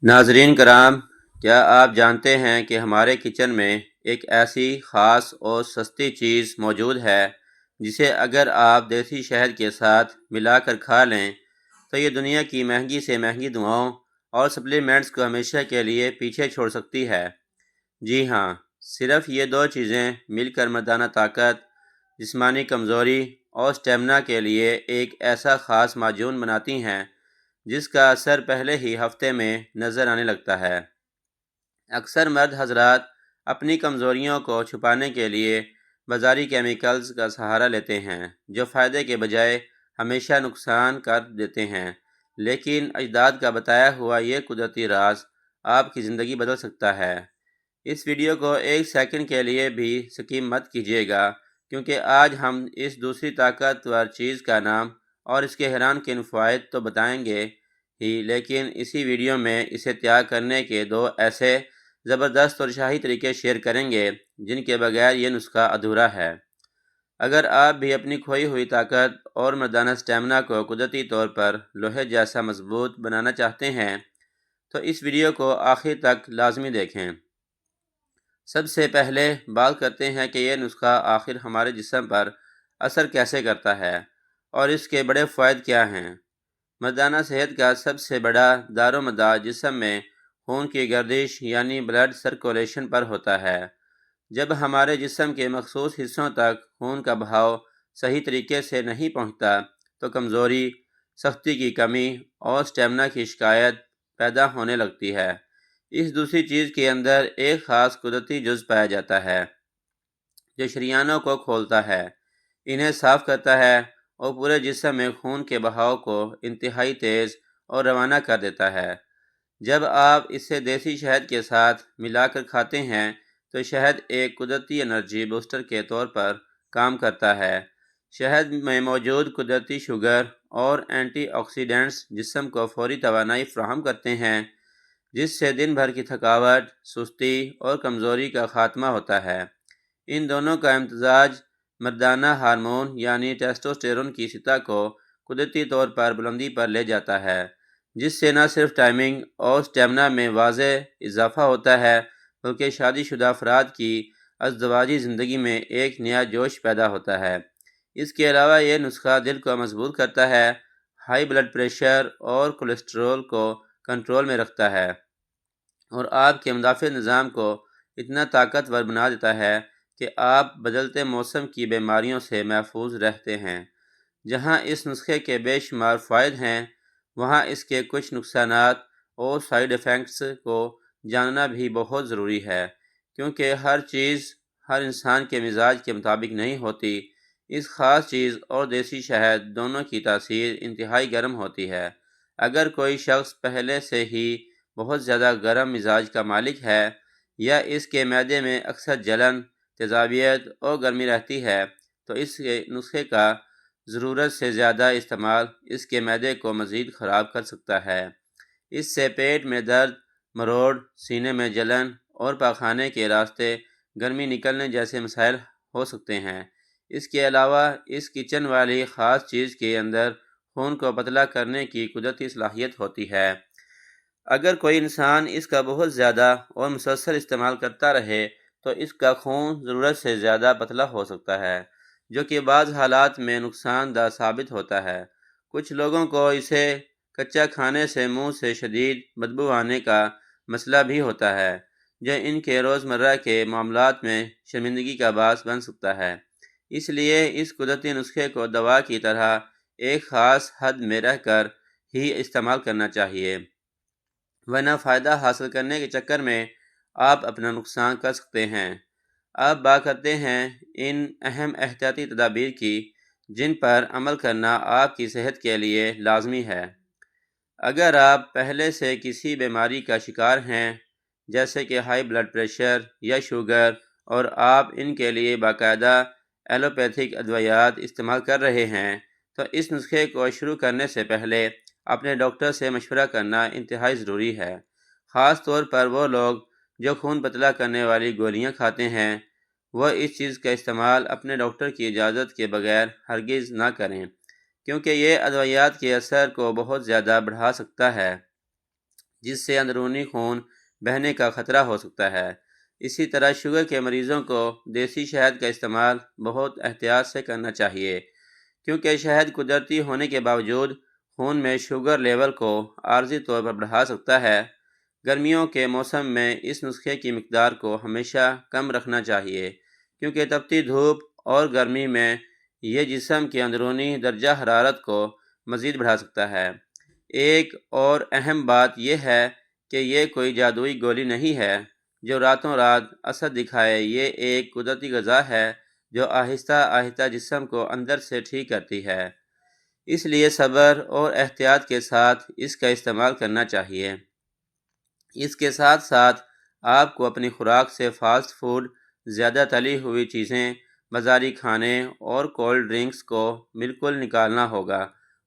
ناظرین کرام، کیا آپ جانتے ہیں کہ ہمارے کچن میں ایک ایسی خاص اور سستی چیز موجود ہے جسے اگر آپ دیسی شہد کے ساتھ ملا کر کھا لیں تو یہ دنیا کی مہنگی سے مہنگی دواؤں اور سپلیمنٹس کو ہمیشہ کے لیے پیچھے چھوڑ سکتی ہے؟ جی ہاں، صرف یہ دو چیزیں مل کر مردانہ طاقت، جسمانی کمزوری اور اسٹیمنا کے لیے ایک ایسا خاص معجون بناتی ہیں جس کا اثر پہلے ہی ہفتے میں نظر آنے لگتا ہے۔ اکثر مرد حضرات اپنی کمزوریوں کو چھپانے کے لیے بازاری کیمیکلز کا سہارا لیتے ہیں جو فائدے کے بجائے ہمیشہ نقصان کر دیتے ہیں، لیکن اجداد کا بتایا ہوا یہ قدرتی راز آپ کی زندگی بدل سکتا ہے۔ اس ویڈیو کو ایک سیکنڈ کے لیے بھی سکپ مت کیجیے گا، کیونکہ آج ہم اس دوسری طاقتور چیز کا نام اور اس کے حیران کن فوائد تو بتائیں گے ہی، لیکن اسی ویڈیو میں اسے تیار کرنے کے دو ایسے زبردست اور شاہی طریقے شیئر کریں گے جن کے بغیر یہ نسخہ ادھورا ہے۔ اگر آپ بھی اپنی کھوئی ہوئی طاقت اور مردانہ اسٹیمنا کو قدرتی طور پر لوہے جیسا مضبوط بنانا چاہتے ہیں تو اس ویڈیو کو آخر تک لازمی دیکھیں۔ سب سے پہلے بات کرتے ہیں کہ یہ نسخہ آخر ہمارے جسم پر اثر کیسے کرتا ہے اور اس کے بڑے فوائد کیا ہیں۔ مردانہ صحت کا سب سے بڑا دار و مدار جسم میں خون کی گردش یعنی بلڈ سرکولیشن پر ہوتا ہے۔ جب ہمارے جسم کے مخصوص حصوں تک خون کا بہاؤ صحیح طریقے سے نہیں پہنچتا تو کمزوری، سختی کی کمی اور اسٹیمنا کی شکایت پیدا ہونے لگتی ہے۔ اس دوسری چیز کے اندر ایک خاص قدرتی جز پایا جاتا ہے جو شریانوں کو کھولتا ہے، انہیں صاف کرتا ہے اور پورے جسم میں خون کے بہاؤ کو انتہائی تیز اور روانہ کر دیتا ہے۔ جب آپ اسے دیسی شہد کے ساتھ ملا کر کھاتے ہیں تو شہد ایک قدرتی انرجی بوسٹر کے طور پر کام کرتا ہے۔ شہد میں موجود قدرتی شوگر اور اینٹی آکسیڈنٹس جسم کو فوری توانائی فراہم کرتے ہیں، جس سے دن بھر کی تھکاوٹ، سستی اور کمزوری کا خاتمہ ہوتا ہے۔ ان دونوں کا امتزاج مردانہ ہارمون یعنی ٹیسٹوسٹیرون کی سطح کو قدرتی طور پر بلندی پر لے جاتا ہے، جس سے نہ صرف ٹائمنگ اور اسٹیمنا میں واضح اضافہ ہوتا ہے بلکہ شادی شدہ افراد کی ازدواجی زندگی میں ایک نیا جوش پیدا ہوتا ہے۔ اس کے علاوہ یہ نسخہ دل کو مضبوط کرتا ہے، ہائی بلڈ پریشر اور کولیسٹرول کو کنٹرول میں رکھتا ہے اور آپ کے مدافع نظام کو اتنا طاقتور بنا دیتا ہے کہ آپ بدلتے موسم کی بیماریوں سے محفوظ رہتے ہیں۔ جہاں اس نسخے کے بے شمار فوائد ہیں، وہاں اس کے کچھ نقصانات اور سائیڈ ایفیکٹس کو جاننا بھی بہت ضروری ہے، کیونکہ ہر چیز ہر انسان کے مزاج کے مطابق نہیں ہوتی۔ اس خاص چیز اور دیسی شہد دونوں کی تاثیر انتہائی گرم ہوتی ہے۔ اگر کوئی شخص پہلے سے ہی بہت زیادہ گرم مزاج کا مالک ہے یا اس کے معدے میں اکثر جلن، تیزابیت اور گرمی رہتی ہے تو اس نسخے کا ضرورت سے زیادہ استعمال اس کے معدے کو مزید خراب کر سکتا ہے۔ اس سے پیٹ میں درد، مروڑ، سینے میں جلن اور پاخانے کے راستے گرمی نکلنے جیسے مسائل ہو سکتے ہیں۔ اس کے علاوہ اس کچن والی خاص چیز کے اندر خون کو پتلا کرنے کی قدرتی صلاحیت ہوتی ہے۔ اگر کوئی انسان اس کا بہت زیادہ اور مسلسل استعمال کرتا رہے تو اس کا خون ضرورت سے زیادہ پتلا ہو سکتا ہے، جو کہ بعض حالات میں نقصان دہ ثابت ہوتا ہے۔ کچھ لوگوں کو اسے کچا کھانے سے منہ سے شدید بدبو آنے کا مسئلہ بھی ہوتا ہے، جو ان کے روزمرہ کے معاملات میں شرمندگی کا باعث بن سکتا ہے۔ اس لیے اس قدرتی نسخے کو دوا کی طرح ایک خاص حد میں رہ کر ہی استعمال کرنا چاہیے، ورنہ فائدہ حاصل کرنے کے چکر میں آپ اپنا نقصان کر سکتے ہیں۔ اب بات کرتے ہیں ان اہم احتیاطی تدابیر کی جن پر عمل کرنا آپ کی صحت کے لیے لازمی ہے۔ اگر آپ پہلے سے کسی بیماری کا شکار ہیں، جیسے کہ ہائی بلڈ پریشر یا شوگر، اور آپ ان کے لیے باقاعدہ ایلوپیتھک ادویات استعمال کر رہے ہیں، تو اس نسخے کو شروع کرنے سے پہلے اپنے ڈاکٹر سے مشورہ کرنا انتہائی ضروری ہے۔ خاص طور پر وہ لوگ جو خون پتلا کرنے والی گولیاں کھاتے ہیں، وہ اس چیز کا استعمال اپنے ڈاکٹر کی اجازت کے بغیر ہرگز نہ کریں، کیونکہ یہ ادویات کے اثر کو بہت زیادہ بڑھا سکتا ہے۔ جس سے اندرونی خون بہنے کا خطرہ ہو سکتا ہے۔ اسی طرح شوگر کے مریضوں کو دیسی شہد کا استعمال بہت احتیاط سے کرنا چاہیے، کیونکہ شہد قدرتی ہونے کے باوجود خون میں شوگر لیول کو عارضی طور پر بڑھا سکتا ہے۔ گرمیوں کے موسم میں اس نسخے کی مقدار کو ہمیشہ کم رکھنا چاہیے، کیونکہ تپتی دھوپ اور گرمی میں یہ جسم کی اندرونی درجہ حرارت کو مزید بڑھا سکتا ہے۔ ایک اور اہم بات یہ ہے کہ یہ کوئی جادوئی گولی نہیں ہے جو راتوں رات اثر دکھائے۔ یہ ایک قدرتی غذا ہے جو آہستہ آہستہ جسم کو اندر سے ٹھیک کرتی ہے، اس لیے صبر اور احتیاط کے ساتھ اس کا استعمال کرنا چاہیے۔ اس کے ساتھ ساتھ آپ کو اپنی خوراک سے فاسٹ فوڈ، زیادہ تلی ہوئی چیزیں، بازاری کھانے اور کولڈ ڈرنکس کو بالکل نکالنا ہوگا،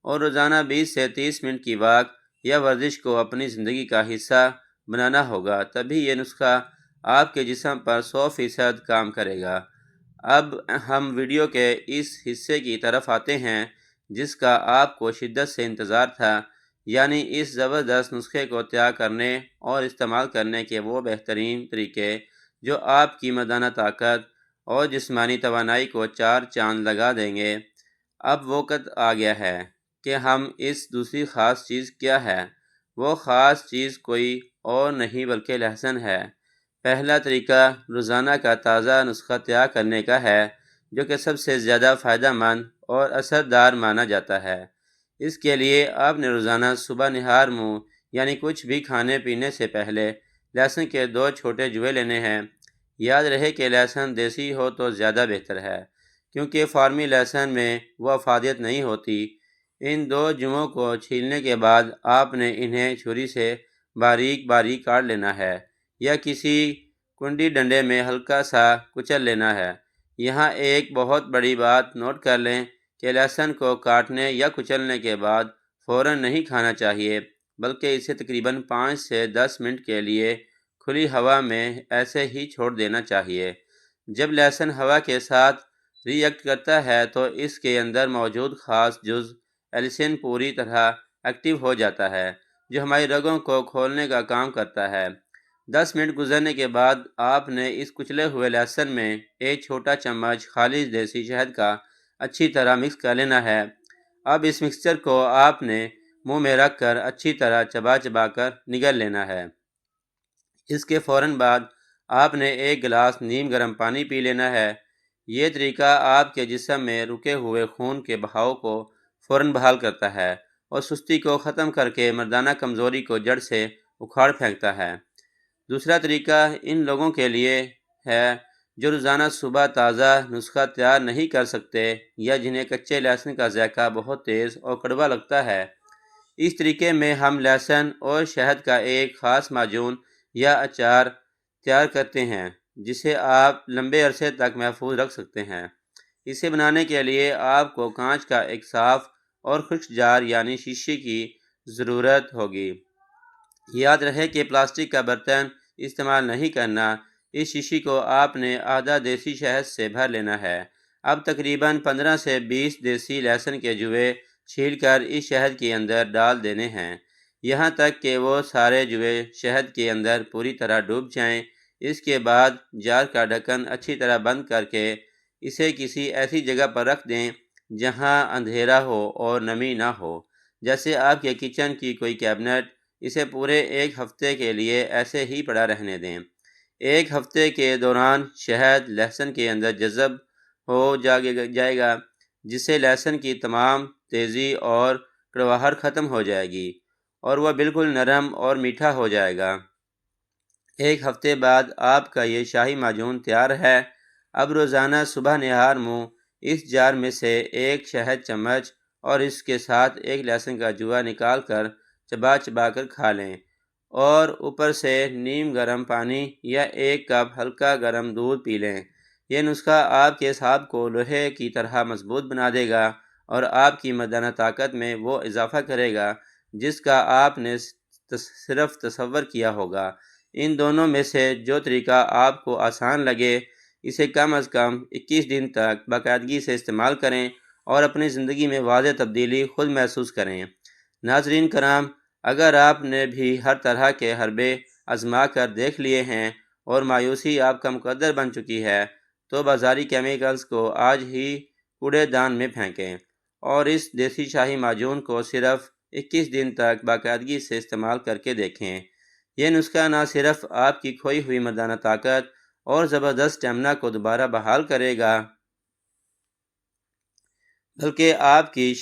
اور روزانہ 20 سے 30 منٹ کی واک یا ورزش کو اپنی زندگی کا حصہ بنانا ہوگا۔ تبھی یہ نسخہ آپ کے جسم پر 100% کام کرے گا۔ اب ہم ویڈیو کے اس حصے کی طرف آتے ہیں جس کا آپ کو شدت سے انتظار تھا، یعنی اس زبردست نسخے کو تیار کرنے اور استعمال کرنے کے وہ بہترین طریقے جو آپ کی مردانہ طاقت اور جسمانی توانائی کو 4 چاند لگا دیں گے۔ اب وقت آ گیا ہے کہ ہم اس دوسری خاص چیز کیا ہے۔ وہ خاص چیز کوئی اور نہیں بلکہ لہسن ہے۔ پہلا طریقہ روزانہ کا تازہ نسخہ تیار کرنے کا ہے، جو کہ سب سے زیادہ فائدہ مند اور اثردار مانا جاتا ہے۔ اس کے لیے آپ نے روزانہ صبح نہار منہ یعنی کچھ بھی کھانے پینے سے پہلے لہسن کے 2 چھوٹے جوے لینے ہیں۔ یاد رہے کہ لہسن دیسی ہو تو زیادہ بہتر ہے، کیونکہ فارمی لہسن میں وہ افادیت نہیں ہوتی۔ ان 2 جوؤں کو چھیلنے کے بعد آپ نے انہیں چھری سے باریک باریک کاٹ لینا ہے یا کسی کنڈی ڈنڈے میں ہلکا سا کچل لینا ہے۔ یہاں ایک بہت بڑی بات نوٹ کر لیں کہ لہسن کو کاٹنے یا کچلنے کے بعد فوراً نہیں کھانا چاہیے، بلکہ اسے تقریباً 5 سے 10 منٹ کے لیے کھلی ہوا میں ایسے ہی چھوڑ دینا چاہیے۔ جب لہسن ہوا کے ساتھ ری ایکٹ کرتا ہے تو اس کے اندر موجود خاص جز ایلیسن پوری طرح ایکٹیو ہو جاتا ہے، جو ہماری رگوں کو کھولنے کا کام کرتا ہے۔ 10 منٹ گزرنے کے بعد آپ نے اس کچلے ہوئے لہسن میں ایک چھوٹا چمچ خالص دیسی شہد کا اچھی طرح مکس کر لینا ہے۔ اب اس مکسچر کو آپ نے منہ میں رکھ کر اچھی طرح چبا چبا کر نگل لینا ہے۔ اس کے فوراً بعد آپ نے ایک گلاس نیم گرم پانی پی لینا ہے۔ یہ طریقہ آپ کے جسم میں رکے ہوئے خون کے بہاؤ کو فوراً بحال کرتا ہے اور سستی کو ختم کر کے مردانہ کمزوری کو جڑ سے اکھاڑ پھینکتا ہے۔ دوسرا طریقہ ان لوگوں کے لیے ہے جو روزانہ صبح تازہ نسخہ تیار نہیں کر سکتے یا جنہیں کچے لہسن کا ذائقہ بہت تیز اور کڑوا لگتا ہے۔ اس طریقے میں ہم لہسن اور شہد کا ایک خاص معجون یا اچار تیار کرتے ہیں جسے آپ لمبے عرصے تک محفوظ رکھ سکتے ہیں۔ اسے بنانے کے لیے آپ کو کانچ کا ایک صاف اور خشک جار یعنی شیشے کی ضرورت ہوگی۔ یاد رہے کہ پلاسٹک کا برتن استعمال نہیں کرنا۔ اس شیشی کو آپ نے آدھا دیسی شہد سے بھر لینا ہے۔ اب تقریباً 15 سے 20 دیسی لہسن کے جوے چھیل کر اس شہد کے اندر ڈال دینے ہیں، یہاں تک کہ وہ سارے جوے شہد کے اندر پوری طرح ڈوب جائیں۔ اس کے بعد جار کا ڈھکن اچھی طرح بند کر کے اسے کسی ایسی جگہ پر رکھ دیں جہاں اندھیرا ہو اور نمی نہ ہو، جیسے آپ کے کچن کی کوئی کیبنٹ۔ اسے پورے 1 ہفتے کے لیے ایسے ہی پڑا رہنے دیں۔ 1 ہفتے کے دوران شہد لہسن کے اندر جذب ہو جائے گا، جس سے لہسن کی تمام تیزی اور کڑواہٹ ختم ہو جائے گی اور وہ بالکل نرم اور میٹھا ہو جائے گا۔ 1 ہفتے بعد آپ کا یہ شاہی معجون تیار ہے۔ اب روزانہ صبح نہار منہ اس جار میں سے 1 شہد چمچ اور اس کے ساتھ 1 لہسن کا جوا نکال کر چبا چبا کر کھا لیں، اور اوپر سے نیم گرم پانی یا 1 کپ ہلکا گرم دودھ پی لیں۔ یہ نسخہ آپ کے اعصاب کو لوہے کی طرح مضبوط بنا دے گا اور آپ کی مردانہ طاقت میں وہ اضافہ کرے گا جس کا آپ نے صرف تصور کیا ہوگا۔ ان دونوں میں سے جو طریقہ آپ کو آسان لگے، اسے کم از کم 21 دن تک باقاعدگی سے استعمال کریں اور اپنی زندگی میں واضح تبدیلی خود محسوس کریں۔ ناظرین کرام، اگر آپ نے بھی ہر طرح کے حربے آزما کر دیکھ لیے ہیں اور مایوسی آپ کا مقدر بن چکی ہے تو بازاری کیمیکلز کو آج ہی کوڑے دان میں پھینکیں اور اس دیسی شاہی معجون کو صرف 21 دن تک باقاعدگی سے استعمال کر کے دیکھیں۔ یہ نسخہ نہ صرف آپ کی کھوئی ہوئی مردانہ طاقت اور زبردست اسٹیمنا کو دوبارہ بحال کرے گا بلکہ آپ کی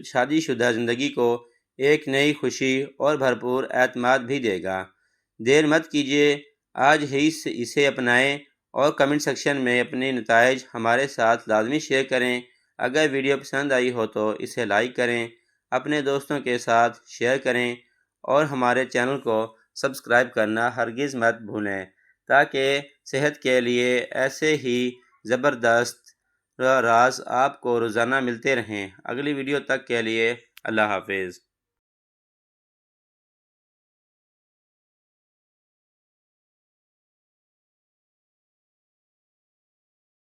شادی شدہ زندگی کو ایک نئی خوشی اور بھرپور اعتماد بھی دے گا۔ دیر مت کیجیے، آج ہی اسے اپنائیں اور کمنٹ سیکشن میں اپنے نتائج ہمارے ساتھ لازمی شیئر کریں۔ اگر ویڈیو پسند آئی ہو تو اسے لائک کریں، اپنے دوستوں کے ساتھ شیئر کریں اور ہمارے چینل کو سبسکرائب کرنا ہرگز مت بھولیں تاکہ صحت کے لیے ایسے ہی زبردست راز آپ کو روزانہ ملتے رہیں۔ اگلی ویڈیو تک کے لیے اللہ حافظ۔